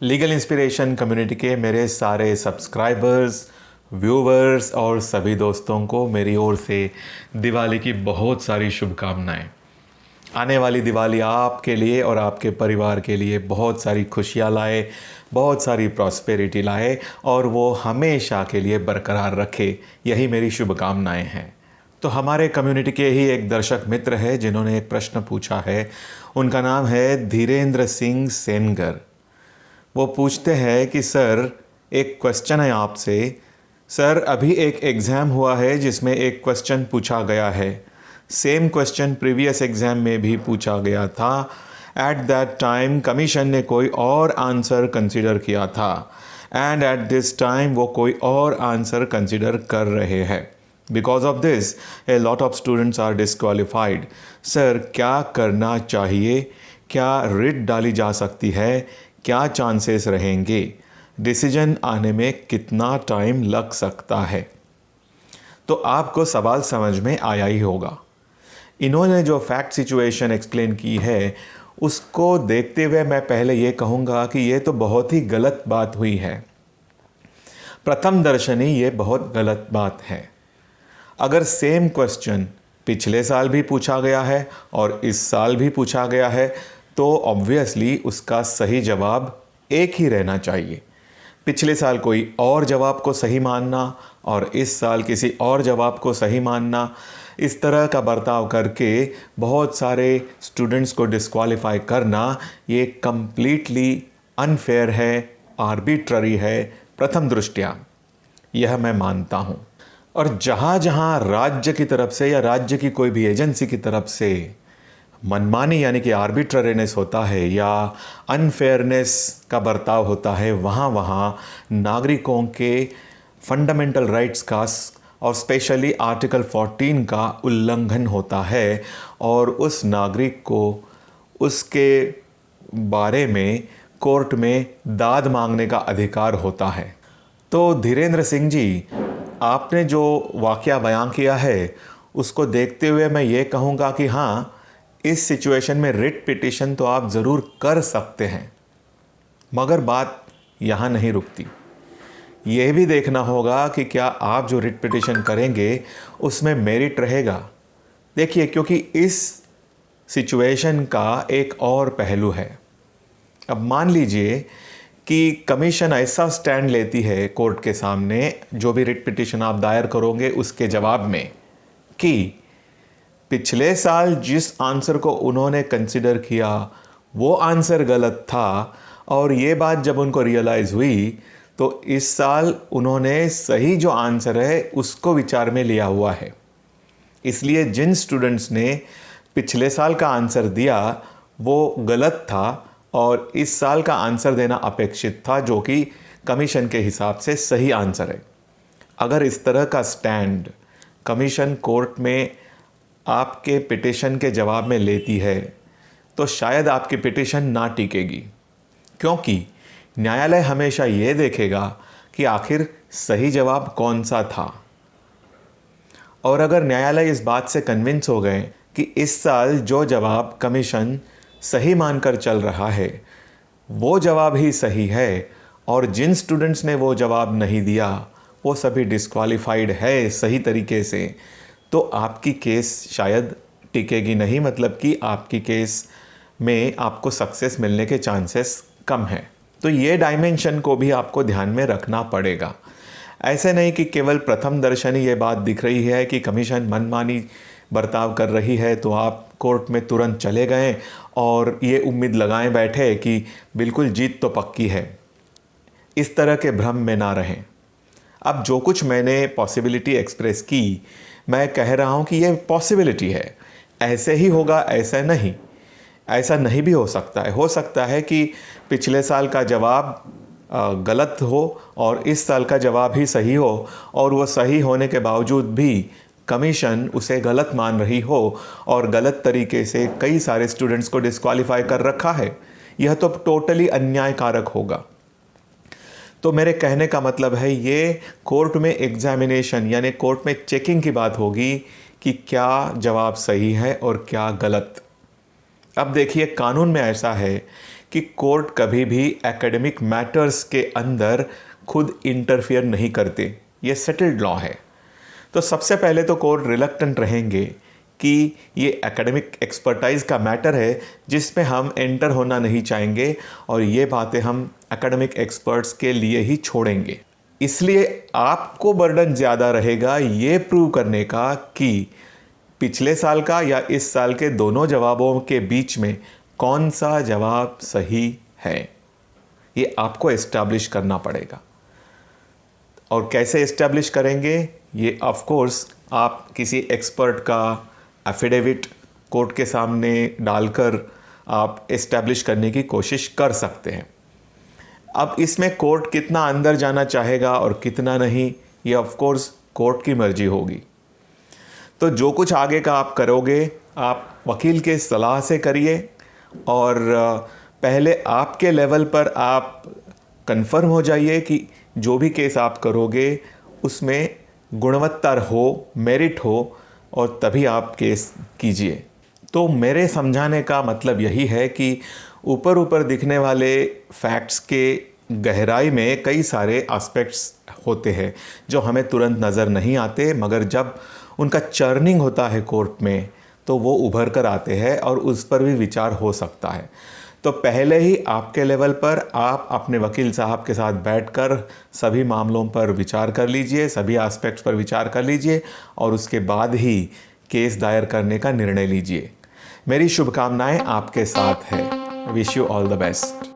Legal inspiration community के मेरे सारे सब्सक्राइबर्स, व्यूवर्स और सभी दोस्तों को मेरी ओर से दिवाली की बहुत सारी शुभकामनाएं। आने वाली दिवाली आपके लिए और आपके परिवार के लिए बहुत सारी खुशियां लाए, बहुत सारी प्रॉस्पेरिटी लाए और वो हमेशा के लिए बरकरार रखे, यही मेरी शुभकामनाएं हैं। तो हमारे कम्युनिटी के ही एक दर्शक मित्र है जिन्होंने एक प्रश्न पूछा है। उनका नाम है धीरेन्द्र सिंह सेनगर। वो पूछते हैं कि सर, एक क्वेश्चन है आपसे। सर, अभी एक एग्ज़ाम हुआ है जिसमें एक क्वेश्चन पूछा गया है। सेम क्वेश्चन प्रीवियस एग्ज़ाम में भी पूछा गया था। एट दैट टाइम कमीशन ने कोई और आंसर कंसिडर किया था एंड एट दिस टाइम वो कोई और आंसर कंसिडर कर रहे हैं। Because of this a lot of students are disqualified. Sir, क्या करना चाहिए? क्या रिट डाली जा सकती है? क्या चांसेस रहेंगे? डिसीजन आने में कितना टाइम लग सकता है? तो आपको सवाल समझ में आया ही होगा। इन्होंने जो फैक्ट सिचुएशन एक्सप्लेन की है उसको देखते हुए मैं पहले ये कहूँगा कि ये तो बहुत ही गलत बात हुई है। प्रथम दर्शनी ये बहुत गलत बात है। अगर सेम क्वेश्चन पिछले साल भी पूछा गया है और इस साल भी पूछा गया है तो ऑब्वियसली उसका सही जवाब एक ही रहना चाहिए। पिछले साल कोई और जवाब को सही मानना और इस साल किसी और जवाब को सही मानना, इस तरह का बर्ताव करके बहुत सारे स्टूडेंट्स को डिस्क्वालीफाई करना, ये कम्प्लीटली अनफेयर है, आर्बिट्ररी है प्रथम दृष्टया, यह मैं मानता हूँ। और जहाँ जहाँ राज्य की तरफ से या राज्य की कोई भी एजेंसी की तरफ से मनमानी यानी कि आर्बिट्ररीनेस होता है या अनफेयरनेस का बर्ताव होता है, वहाँ वहाँ नागरिकों के फंडामेंटल राइट्स का और स्पेशली आर्टिकल 14 का उल्लंघन होता है और उस नागरिक को उसके बारे में कोर्ट में दाद मांगने का अधिकार होता है। तो धीरेन्द्र सिंह जी, आपने जो वाकया बयां किया है उसको देखते हुए मैं ये कहूँगा कि हाँ, इस सिचुएशन में रिट पिटीशन तो आप ज़रूर कर सकते हैं, मगर बात यहाँ नहीं रुकती। यह भी देखना होगा कि क्या आप जो रिट पिटीशन करेंगे उसमें मेरिट रहेगा। देखिए, क्योंकि इस सिचुएशन का एक और पहलू है। अब मान लीजिए कि कमीशन ऐसा स्टैंड लेती है कोर्ट के सामने, जो भी रिट पिटीशन आप दायर करोगे उसके जवाब में, कि पिछले साल जिस आंसर को उन्होंने कंसिडर किया वो आंसर गलत था और ये बात जब उनको रियलाइज़ हुई तो इस साल उन्होंने सही जो आंसर है उसको विचार में लिया हुआ है। इसलिए जिन स्टूडेंट्स ने पिछले साल का आंसर दिया वो गलत था और इस साल का आंसर देना अपेक्षित था, जो कि कमीशन के हिसाब से सही आंसर है। अगर इस तरह का स्टैंड कमीशन कोर्ट में आपके पिटीशन के जवाब में लेती है तो शायद आपकी पिटीशन ना टिकेगी, क्योंकि न्यायालय हमेशा ये देखेगा कि आखिर सही जवाब कौन सा था। और अगर न्यायालय इस बात से कन्विंस हो गए कि इस साल जो जवाब कमीशन सही मानकर चल रहा है वो जवाब ही सही है और जिन स्टूडेंट्स ने वो जवाब नहीं दिया वो सभी डिस्क्वालीफाइड है सही तरीके से, तो आपकी केस शायद टिकेगी नहीं, मतलब कि आपकी केस में आपको सक्सेस मिलने के चांसेस कम हैं। तो ये डायमेंशन को भी आपको ध्यान में रखना पड़ेगा। ऐसे नहीं कि केवल प्रथम दर्शनी ये बात दिख रही है कि कमीशन मनमानी बर्ताव कर रही है तो आप कोर्ट में तुरंत चले गए और ये उम्मीद लगाए बैठे कि बिल्कुल जीत तो पक्की है। इस तरह के भ्रम में ना रहें। अब जो कुछ मैंने पॉसिबिलिटी एक्सप्रेस की, मैं कह रहा हूँ कि ये पॉसिबिलिटी है, ऐसे ही होगा ऐसा नहीं, ऐसा नहीं भी हो सकता है कि पिछले साल का जवाब गलत हो और इस साल का जवाब ही सही हो और वो सही होने के बावजूद भी कमीशन उसे गलत मान रही हो और गलत तरीके से कई सारे स्टूडेंट्स को डिस्क्वालीफाई कर रखा है। यह तो टोटली अन्यायकारक होगा। तो मेरे कहने का मतलब है ये कोर्ट में एग्जामिनेशन यानी कोर्ट में चेकिंग की बात होगी कि क्या जवाब सही है और क्या गलत। अब देखिए, कानून में ऐसा है कि कोर्ट कभी भी एकेडमिक मैटर्स के अंदर खुद इंटरफियर नहीं करते, ये सेटल्ड लॉ है। तो सबसे पहले तो कोर्ट रिलक्टेंट रहेंगे कि ये एकेडमिक एक्सपर्टाइज का मैटर है जिसमें हम एंटर होना नहीं चाहेंगे और ये बातें हम एकेडमिक एक्सपर्ट्स के लिए ही छोड़ेंगे। इसलिए आपको बर्डन ज़्यादा रहेगा ये प्रूव करने का कि पिछले साल का या इस साल के दोनों जवाबों के बीच में कौन सा जवाब सही है, ये आपको एस्टैब्लिश करना पड़ेगा। और कैसे एस्टैब्लिश करेंगे, ये ऑफ कोर्स आप किसी एक्सपर्ट का एफिडेविट कोर्ट के सामने डालकर आप एस्टैब्लिश करने की कोशिश कर सकते हैं। अब इसमें कोर्ट कितना अंदर जाना चाहेगा और कितना नहीं, ये ऑफ कोर्स कोर्ट की मर्जी होगी। तो जो कुछ आगे का आप करोगे, आप वकील के सलाह से करिए और पहले आपके लेवल पर आप कंफर्म हो जाइए कि जो भी केस आप करोगे उसमें गुणवत्ता हो, मेरिट हो, और तभी आप केस कीजिए। तो मेरे समझाने का मतलब यही है कि ऊपर ऊपर दिखने वाले फैक्ट्स के गहराई में कई सारे एस्पेक्ट्स होते हैं जो हमें तुरंत नज़र नहीं आते, मगर जब उनका चर्निंग होता है कोर्ट में तो वो उभर कर आते हैं और उस पर भी विचार हो सकता है। तो पहले ही आपके लेवल पर आप अपने वकील साहब के साथ बैठकर सभी मामलों पर विचार कर लीजिए, सभी एस्पेक्ट्स पर विचार कर लीजिए और उसके बाद ही केस दायर करने का निर्णय लीजिए। मेरी शुभकामनाएं आपके साथ है। Wish you all the best.